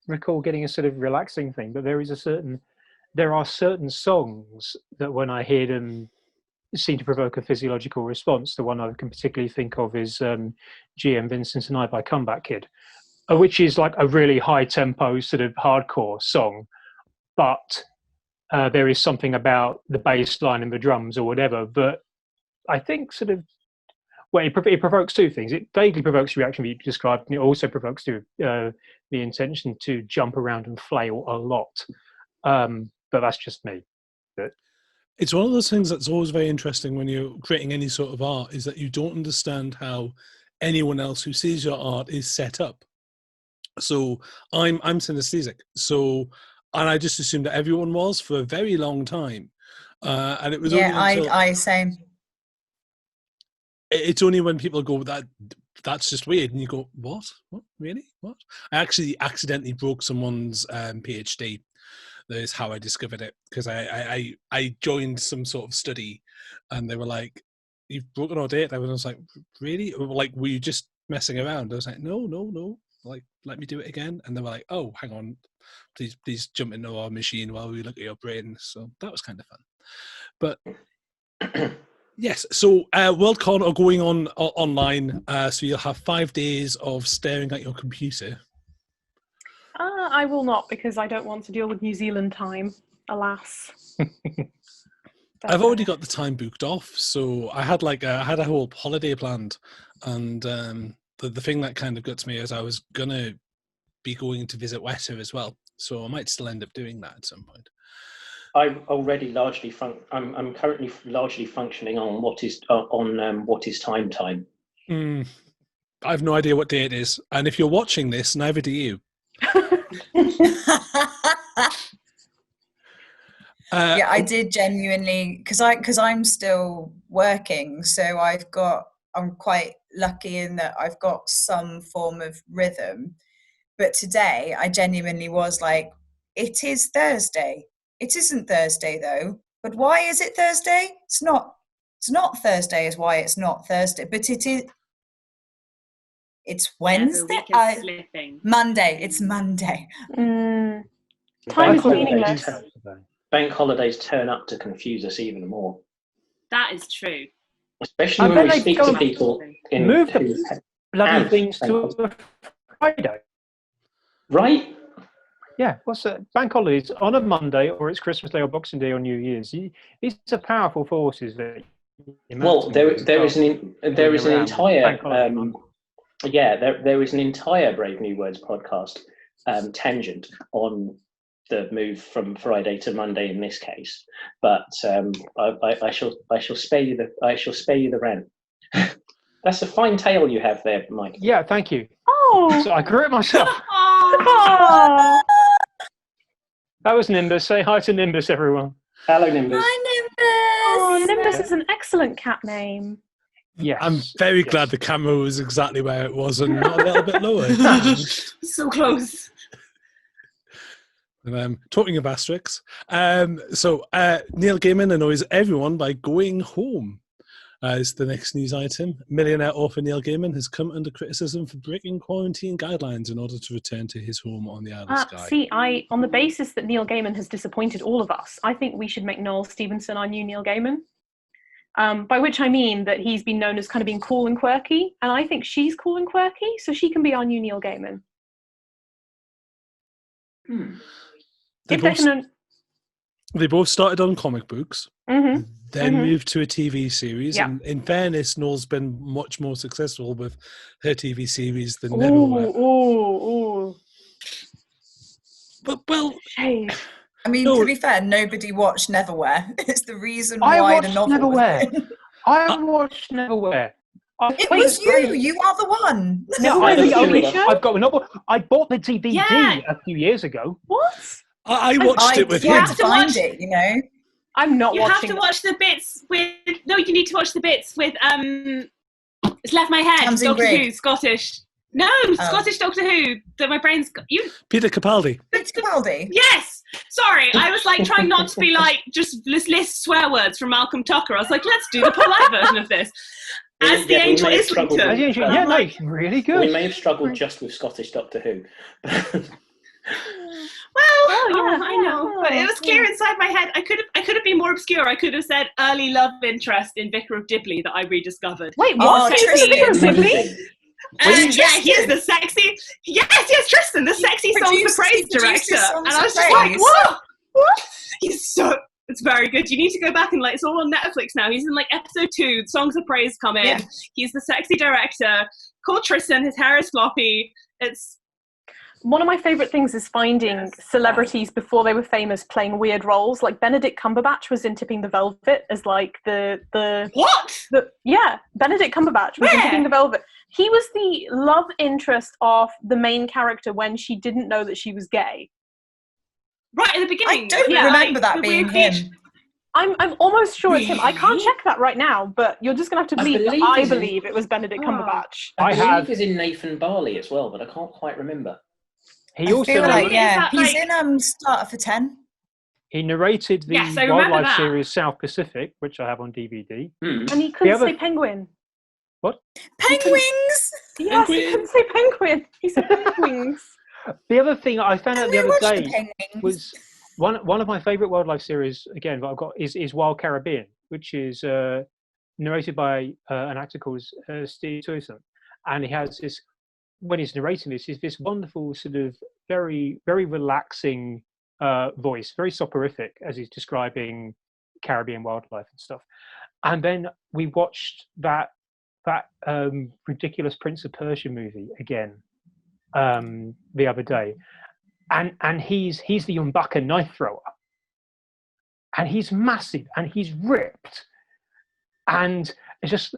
recall getting a sort of relaxing thing, but there are certain songs that when I hear them seem to provoke a physiological response. The one I can particularly think of is GM Vincent and I by Comeback Kid, which is like a really high tempo sort of hardcore song, but there is something about the bass line and the drums or whatever, but I think sort of, well, it provokes two things. It vaguely provokes the reaction you described, and it also provokes the intention to jump around and flail a lot. But that's just me. It's one of those things that's always very interesting when you're creating any sort of art, is that you don't understand how anyone else who sees your art is set up. So I'm synesthetic. So, and I just assumed that everyone was for a very long time. And it was only until, I same. It's only when people go that that's just weird. And you go, what? Really? What? I actually accidentally broke someone's PhD. That is how I discovered it, because I joined some sort of study, and they were like, "You've broken our date." I was like, "Really? Like, were you just messing around?" I was like, "No. Like, let me do it again." And they were like, "Oh, hang on, please jump into our machine while we look at your brain." So that was kind of fun. But yes, so Worldcon are going on online, so you'll have 5 days of staring at your computer. I will not, because I don't want to deal with New Zealand time, alas. I've already got the time booked off, so I had a whole holiday planned, and the thing that kind of got to me is I was gonna be going to visit Weta as well, so I might still end up doing that at some point. I'm already largely I'm currently largely functioning on what is time. I have no idea what day it is, and if you're watching this, neither do you. Yeah, I did genuinely, because I'm still working, so I'm quite lucky in that I've got some form of rhythm. But today I genuinely was like, it is Thursday. It isn't Thursday though. But why is it Thursday? It's not Thursday is why it's not Thursday. But it is. It's Wednesday. Yeah, the week is slipping. Monday. It's Monday. Time Bank is meaningless. Bank holidays turn up to confuse us even more. That is true. Especially when we speak to people in move the bloody things to a Friday. Right? Yeah, what's that? Bank holidays on a Monday, or it's Christmas Day or Boxing Day or New Year's. These are powerful forces that. Well, there is an entire there is an entire Brave New Words podcast tangent on the move from Friday to Monday in this case, but I shall spare you the rant. That's a fine tale you have there, Mike. Yeah, thank you. Oh, So I grew it myself. oh. That was Nimbus. Say hi to Nimbus, everyone. Hello, Nimbus. Hi, Nimbus. Oh, Nimbus is an excellent cat name. Yes. I'm very glad the camera was exactly where it was and not a little bit lower. So close. Talking of asterisks, so Neil Gaiman annoys everyone by going home. Is the next news item. Millionaire author Neil Gaiman has come under criticism for breaking quarantine guidelines in order to return to his home on the Isle of Skye. See, on the basis that Neil Gaiman has disappointed all of us, I think we should make Noel Stevenson our new Neil Gaiman. By which I mean that he's been known as kind of being cool and quirky, and I think she's cool and quirky, so she can be our new Neil Gaiman. They both started on comic books, then moved to a TV series. Yeah. And in fairness, Noel's been much more successful with her TV series than Neverwhere. But, well... Shame. I mean, to be fair, nobody watched Neverwhere. It's the reason why the novel Neverwhere. was written. I watched Neverwhere. It was you. You are the one. No, I've got a novel. I bought the DVD a few years ago. What? I watched it with him. him. You have to find it, you know. I'm not watching. You have to watch the bits with. No, you need to watch the bits with. It's left my head. Tamsin Doctor Greig. Who, Scottish. No, Scottish Doctor Who. That my brain's you. Peter Capaldi. Peter Capaldi. Yes. Sorry, I was like trying not to be like just list swear words from Malcolm Tucker. I was like, let's do the polite version of this. As the Angel Islington. Yeah, no, really good. We may have struggled just with Scottish Doctor Who. I know, but it was clear inside my head. I could have been more obscure. I could have said early love interest in Vicar of Dibley that I rediscovered. Wait, what? Vicar of Dibley? Here's the sexy. Yes, Tristan, the sexy Songs of Praise director. And I was just like, what? He's so. It's very good. You need to go back and it's all on Netflix now. He's in episode 2. Songs of Praise come in. Yeah. He's the sexy director. Called Tristan. His hair is floppy. It's. One of my favourite things is finding celebrities before they were famous playing weird roles. Like Benedict Cumberbatch was in Tipping the Velvet as the what? Benedict Cumberbatch was in Tipping the Velvet. He was the love interest of the main character when she didn't know that she was gay. Right at the beginning. I don't remember that being him. I'm almost sure it's him. I can't Really? check that right now, but you're just going to have to believe that believe I he's in- believe it was Benedict Cumberbatch. I believe he's in Nathan Barley as well, but I can't quite remember. He I also feel like, Is that he's like- in Starter for 10. he narrated the Yes, I remember wildlife that. series South Pacific, which I have on DVD. Hmm. And he couldn't other- say penguin. Penguins! Yes, he Penguin. couldn't say penguin. He said penguins. The other thing I found out the I other watched the day penguins. was one of my favourite wildlife series again that I've got is Wild Caribbean, which is narrated by an actor called Steve Toussaint, and he has this when he's narrating this is this wonderful sort of very very relaxing voice, very soporific as he's describing Caribbean wildlife and stuff. And then we watched that ridiculous Prince of Persia movie again the other day, and he's the Umbaka knife thrower, and he's massive and he's ripped, and it's just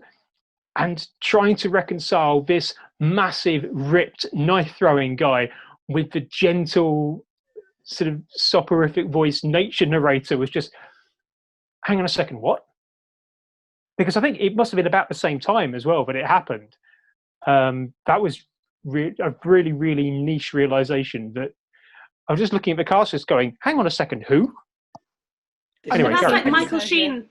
and trying to reconcile this massive ripped knife throwing guy with the gentle sort of soporific voice nature narrator was just, hang on a second, what? Because I think it must have been about the same time as well, but it happened. That was a really, really niche realization that I was just looking at the cast, just going, hang on a second, who? Anyway, that's Gary, like thank you. Michael Sheen.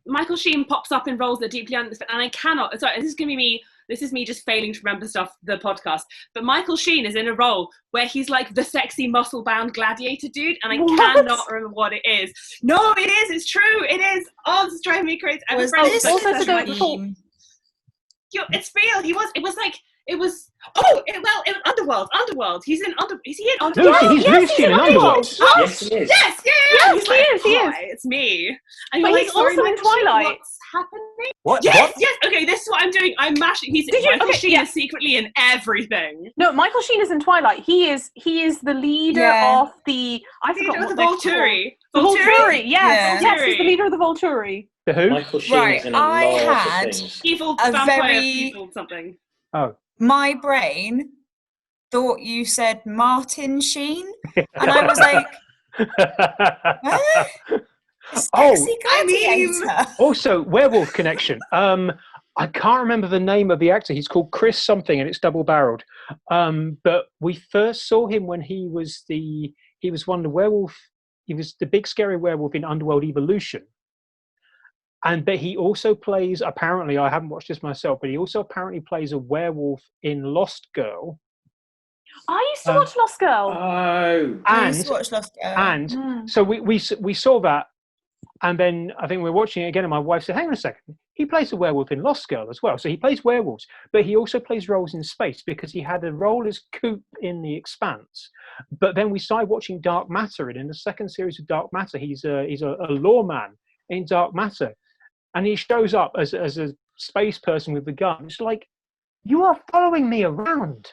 Michael Sheen pops up in roles that deeply understand, and I cannot. Sorry, this is gonna be me. This is me just failing to remember stuff. The podcast, but Michael Sheen is in a role where he's like the sexy, muscle-bound gladiator dude, and I cannot remember what it is. No, it is. It's true. It is. Oh, this is driving me crazy. I have a friend who's like, also to go Michael before- Sheen. It's real. He was. It was like. It was. Oh, it was Underworld. Underworld. He's in Under. Is he in Underworld? Lucy, he's Lucy in Underworld. Oh, Yes, he is. Yes, yeah. Yes, He's he like, is, he is. "Hi, it's me." And But you're he's like, "Sorry, also in Michael Sheen, Twilight. What's happening? What? Yes, What? yes. Okay, this is what I'm doing. I'm mashing. Michael Sheen is secretly in everything. No, Michael Sheen is in Twilight. He is the leader of the. I forgot what The they're called. Volturi. The Volturi. Yes, Yeah. yes, he's the leader of the Volturi. The who? Michael Sheen Right, is in a I lot had- of things. Evil A vampire very- people something. Oh. My brain thought you said Martin Sheen, and I was like, Oh, sexy gladiator. also, werewolf connection. I can't remember the name of the actor. He's called Chris something, and it's double-barreled. But we first saw him when he was one of the werewolf. He was the big scary werewolf in Underworld Evolution. But he also plays. Apparently, I haven't watched this myself, but he also apparently plays a werewolf in Lost Girl. I used to watch Lost Girl. Oh, I used to watch Lost Girl. And so we saw that, and then I think we were watching it again, and my wife said, "Hang on a second, he plays a werewolf in Lost Girl as well." So he plays werewolves, but he also plays roles in space because he had a role as Coop in The Expanse. But then we started watching Dark Matter, and in the second series of Dark Matter, he's a lawman in Dark Matter, and he shows up as a space person with the gun. It's like, you are following me around.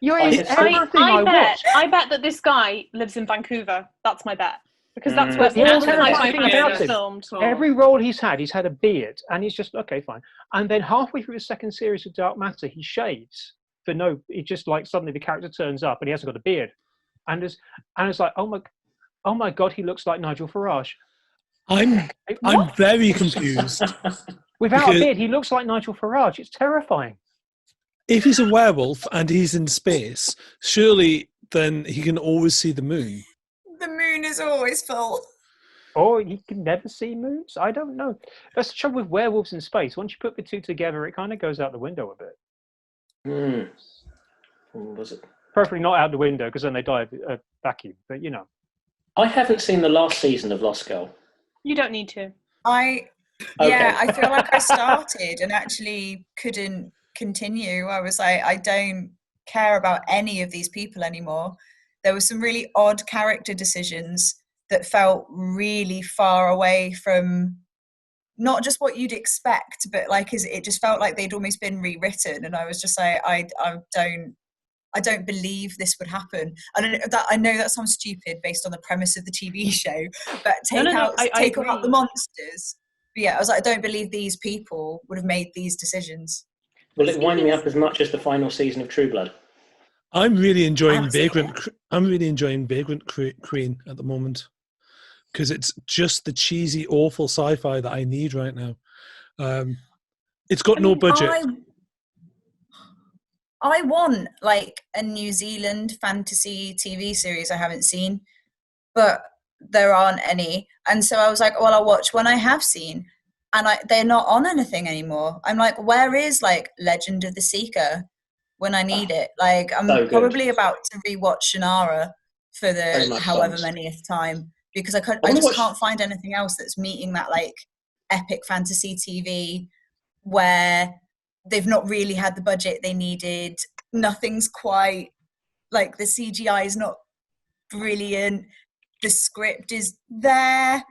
You're in everything I watch. I bet that this guy lives in Vancouver. That's my bet. Because that's where Yeah, all the that's sci-fi the thing about films it. are filmed. Every role he's had a beard, and he's just, okay, fine. And then halfway through the second series of Dark Matter, he shaves for no. It just like suddenly the character turns up and he hasn't got a beard, and it's like, oh my god, he looks like Nigel Farage. I'm very confused. Without Because- a beard, he looks like Nigel Farage. It's terrifying. If he's a werewolf and he's in space, surely then he can always see the moon. The moon is always full. Or he can never see moons. I don't know. That's the trouble with werewolves in space. Once you put the two together, it kind of goes out the window a bit. What was it? Preferably not out the window, because then they die of a vacuum. But you know. I haven't seen the last season of Lost Girl. You don't need to. I feel like I started and actually couldn't continue. I was like, I don't care about any of these people anymore. There were some really odd character decisions that felt really far away from not just what you'd expect, but like it just felt like they'd almost been rewritten. And I was just like, I don't believe this would happen. I know that sounds stupid based on the premise of the TV show, but take out the monsters. But yeah, I was like, I don't believe these people would have made these decisions. Will it wind me up as much as the final season of True Blood? I'm really enjoying haven't seen Vagrant. I'm really enjoying Vagrant Queen at the moment, because it's just the cheesy, awful sci-fi that I need right now. It's got no budget. I want like a New Zealand fantasy TV series I haven't seen, but there aren't any. And so I was like, well, I'll watch one I have seen. And they're not on anything anymore. I'm like, where is like Legend of the Seeker when I need it? Like, I'm probably about to rewatch Cymera for the however manyth time, because I just can't find anything else that's meeting that like epic fantasy TV where they've not really had the budget they needed. Nothing's quite like, the CGI is not brilliant. The script is there.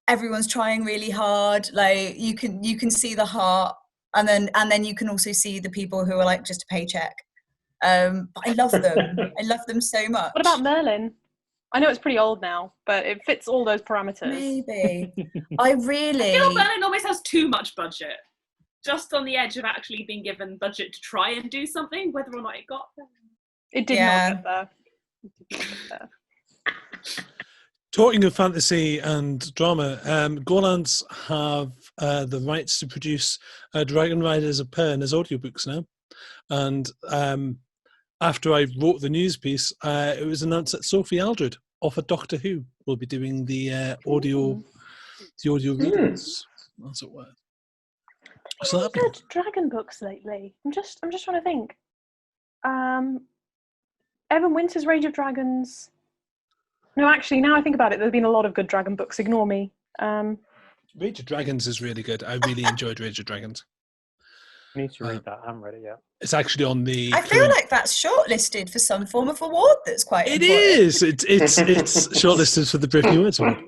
Everyone's trying really hard. Like you can see the heart, and then you can also see the people who are like just a paycheck. But I love them. I love them so much. What about Merlin? I know it's pretty old now, but it fits all those parameters. Maybe. I feel Merlin always has too much budget. Just on the edge of actually being given budget to try and do something, whether or not it got there. It did not get there. It did not get there. Talking of fantasy and drama, Golands have the rights to produce Dragon Riders of Pern as audiobooks now. And after I wrote the news piece, it was announced that Sophie Aldred of a Doctor Who will be doing the audio readings, as it were. So I've read dragon books lately. I'm just trying to think. Evan Winter's Rage of Dragons. No, actually, now I think about it, there's been a lot of good dragon books. Ignore me. Rage of Dragons is really good. I really enjoyed Rage of Dragons. I need to read that. I haven't read it yet. It's actually on the. I feel like that's shortlisted for some form of award. That's quite. It is. It's shortlisted for the Brave New Words Award.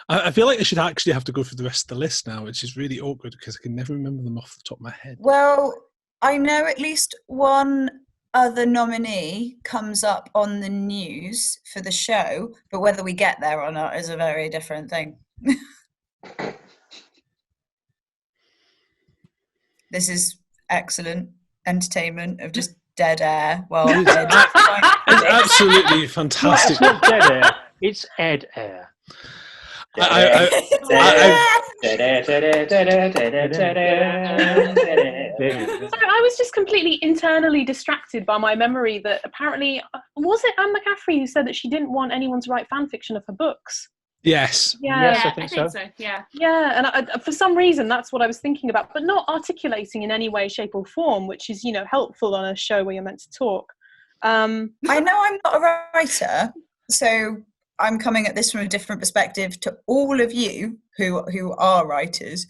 I feel like I should actually have to go through the rest of the list now, which is really awkward because I can never remember them off the top of my head. Well, I know at least one other nominee comes up on the news for the show, but whether we get there or not is a very different thing. This is excellent entertainment of just dead air. Well, it's absolutely fantastic. It's not dead air. It's Ed air. I was just completely internally distracted by my memory that apparently, was it Anne McCaffrey who said that she didn't want anyone to write fan fiction of her books? Yes. Yes, I think so. Yeah. Yeah, and for some reason that's what I was thinking about, but not articulating in any way, shape or form, which is, helpful on a show where you're meant to talk. I know I'm not a writer, so I'm coming at this from a different perspective to all of you who are writers,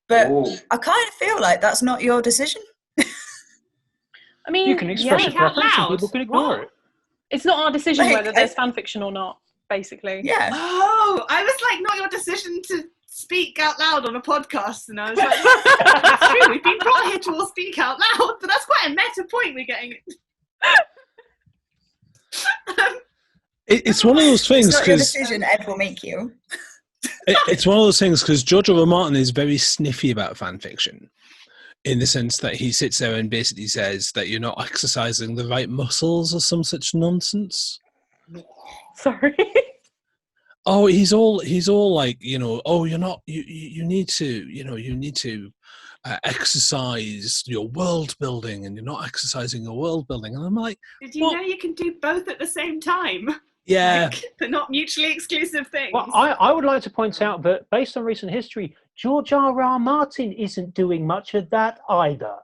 but I kind of feel like that's not your decision. I mean, you can express your preference and people can ignore it. It's not our decision whether there's fan fiction or not, basically. Yeah. Oh, I was like, not your decision to speak out loud on a podcast, and I was like, that's true, we've been brought here to all speak out loud, but that's quite a meta point we're getting. It's one of those things. It's not your decision, Ed will make you. It's one of those things because George R. R. Martin is very sniffy about fan fiction, in the sense that he sits there and basically says that you're not exercising the right muscles or some such nonsense. Sorry. Oh, he's all like, oh, you're not. You need to exercise your world building, and you're not exercising your world building. And I'm like, did you know you can do both at the same time? Yeah. They're not mutually exclusive things. Well, I would like to point out that based on recent history, George R. R. Martin isn't doing much of that either.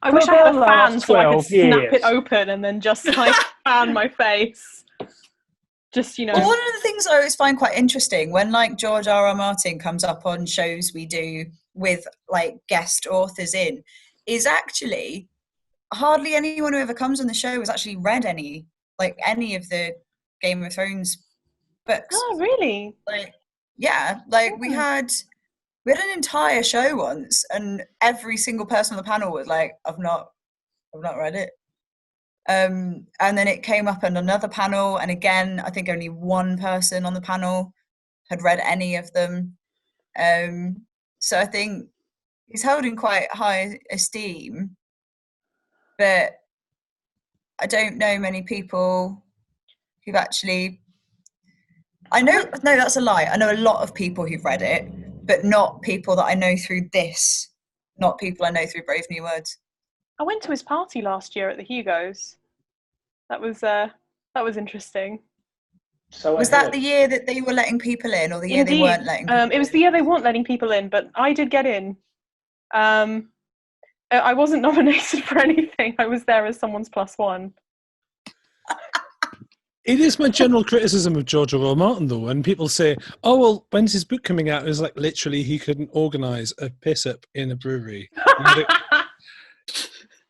I wish I had a fan so I could snap it open and then just like fan my face. Just, Well, one of the things I always find quite interesting when like George R. R. Martin comes up on shows we do with like guest authors in is actually hardly anyone who ever comes on the show has actually read any of the Game of Thrones books. Oh, really? We had an entire show once, and every single person on the panel was like, I've not read it. And then it came up on another panel, and again, I think only one person on the panel had read any of them. So I think he's held in quite high esteem, but I don't know many people who've actually... I know, no, that's a lie. I know a lot of people who've read it, but not people that I know through this. Not people I know through Brave New Words. I went to his party last year at the Hugos. That was interesting. So was that the year that they were letting people in, or the year they weren't letting people in? It was the year they weren't letting people in, but I did get in. I wasn't nominated for anything. I was there as someone's +1. It is my general criticism of George R. R. Martin, though, when people say, "Oh well, when's his book coming out?" It's like literally he couldn't organise a piss up in a brewery.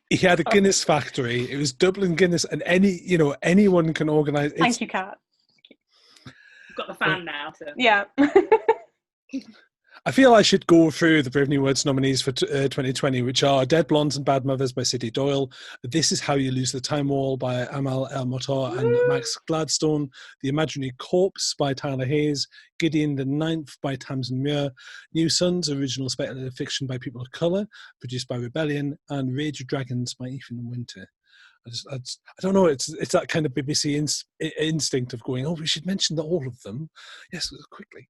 He had a Guinness factory. It was Dublin Guinness, and anyone can organise. Thank you, Kat. I've got the fan now. So. Yeah. I feel I should go through the Brave New Words nominees for 2020, which are Dead Blondes and Bad Mothers by Sidney Doyle, This Is How You Lose the Time Wall by Amal El-Mottar and Max Gladstone, The Imaginary Corpse by Tyler Hayes, Gideon the Ninth by Tamsin Muir, New Sons, original speculative fiction by people of colour, produced by Rebellion, and Rage of Dragons by Ethan Winter. I don't know. It's that kind of BBC instinct of going, oh, we should mention all of them. Yes, quickly.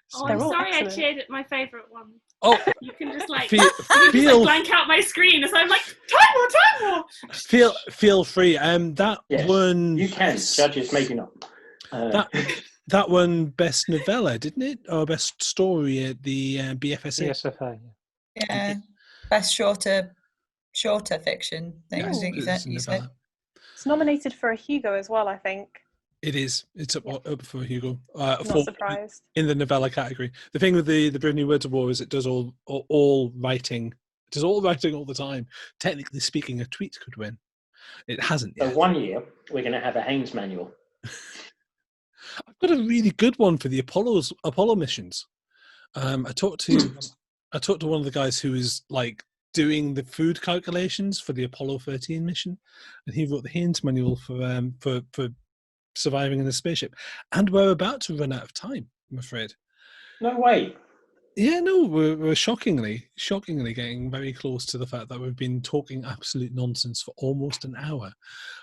So, I'm sorry, I cheered at my favourite one. Oh, you can just blank out my screen, so I'm like, time war. Feel free. That one. You can. Judges, maybe not. That one, best novella, didn't it, or best story at the BFSA? BSFA. Yeah, best shorter fiction thing. I think you said. It's nominated for a Hugo as well, I think. It is. It's up for Hugo. Not surprised. In the novella category. The thing with the Brave New Words Award is it does all writing. It does all writing all the time. Technically speaking, a tweet could win. It hasn't yet. So 1 year, we're going to have a Haynes manual. I've got a really good one for the Apollo missions. I talked to one of the guys who is like doing the food calculations for the Apollo 13 mission, and he wrote the Haynes manual for surviving in a spaceship. And we're about to run out of time, I'm afraid. No way. Yeah, no, we're shockingly getting very close to the fact that we've been talking absolute nonsense for almost an hour.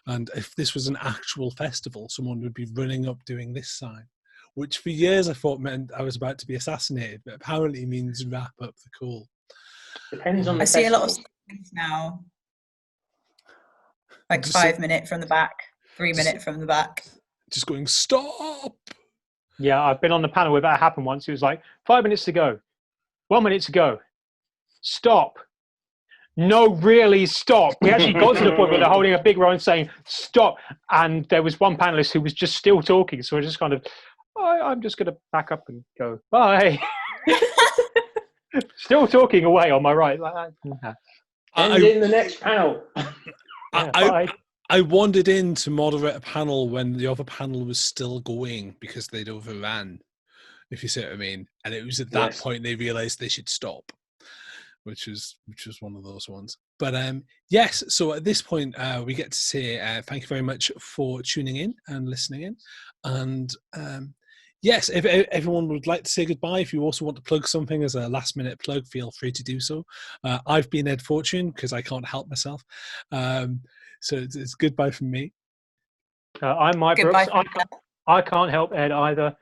And if this was an actual festival, someone would be running up doing this sign, which for years I thought meant I was about to be assassinated, but apparently means wrap up the call. Depends on the I see festival. a lot of signs now. Like 5 minute from the back, 3 minute from the back. Just going, stop! Yeah, I've been on the panel where that happened once. It was like, 5 minutes to go. 1 minute to go. Stop. No, really, stop. We actually got to the point where they're holding a big row and saying, stop. And there was one panelist who was just still talking. So I just kind of, I'm just going to back up and go, bye. Still talking away on my right. And in the next panel. I wandered in to moderate a panel when the other panel was still going because they'd overran, if you see what I mean. And it was at that point they realised they should stop, which was one of those ones. But yes, so at this point we get to say thank you very much for tuning in and listening in. And yes, if everyone would like to say goodbye, if you also want to plug something as a last-minute plug, feel free to do so. I've been Ed Fortune because I can't help myself. So it's goodbye from me. I'm Mike Brooks. I can't help Ed either.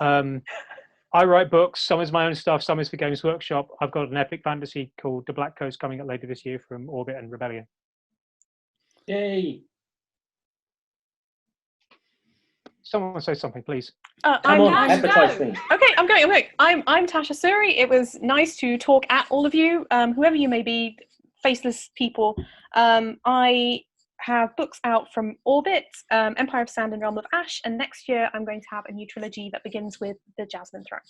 I write books. Some is my own stuff. Some is for Games Workshop. I've got an epic fantasy called The Black Coast coming up later this year from Orbit and Rebellion. Yay. Someone say something, please. Come on, advertise things. Okay, I'm going. I'm Tasha Suri. It was nice to talk at all of you, whoever you may be, faceless people. I have books out from Orbit, Empire of Sand and Realm of Ash, and next year I'm going to have a new trilogy that begins with The Jasmine Throne.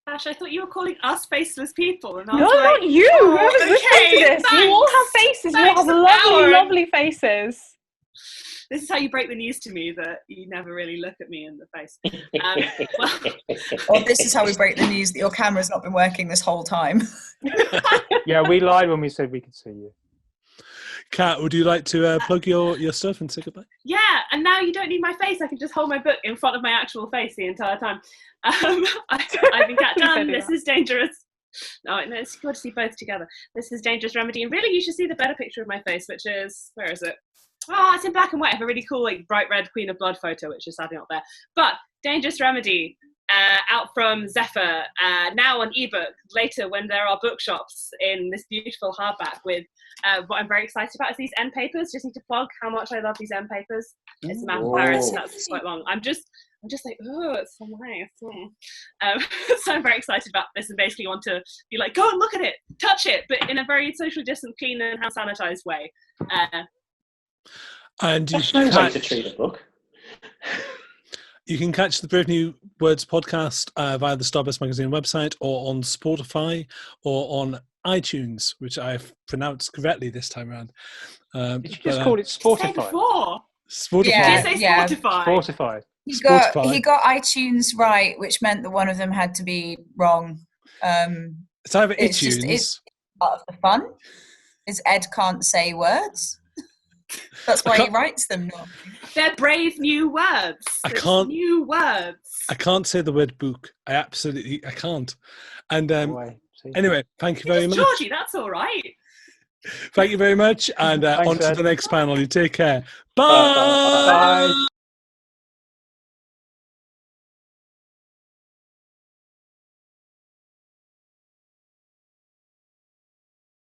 Ash, I thought you were calling us faceless people. And I no, was like, not you! Whoever's listening to this, thanks. you all have faces. You all have lovely, lovely faces. This is how you break the news to me, that you never really look at me in the face. Or this is how we break the news that your camera's not been working this whole time. Yeah, we lied when we said we could see you. Kat, would you like to plug your stuff and say goodbye? Yeah, and now you don't need my face. I can just hold my book in front of my actual face the entire time. I've been Kat Dunn. This is Dangerous. No, it's good to see both together. This is Dangerous Remedy. And really, you should see the better picture of my face, which is, where is it? Oh, it's in black and white. I have a really cool, like, bright red Queen of Blood photo, which is sadly not there. But Dangerous Remedy, out from Zephyr, now on ebook. Later, when there are bookshops in this beautiful hardback. With what I'm very excited about is these end papers. Just need to plug how much I love these end papers. It's a map of Paris, and that's quite long. I'm just like, oh, it's so nice. So I'm very excited about this, and basically want to be like, go and look at it, touch it, but in a very socially distant, clean, and hand sanitized way. And you That's no way to treat a book. You can catch the Brave New Words podcast via the Starburst Magazine website, or on Spotify, or on iTunes, which I've pronounced correctly this time around. Did you just call it Spotify? Spotify. Yeah, did you say Spotify? Spotify. He got iTunes right, which meant that one of them had to be wrong. It's either iTunes. It's part of the fun. Is Ed can't say words. That's why he writes them. They're brave new words. New words. I can't say the word book. I can't. And anyway, thank you very much. Georgie, that's all right. Thank you very much. And on to the next panel. You take care. Bye. Bye.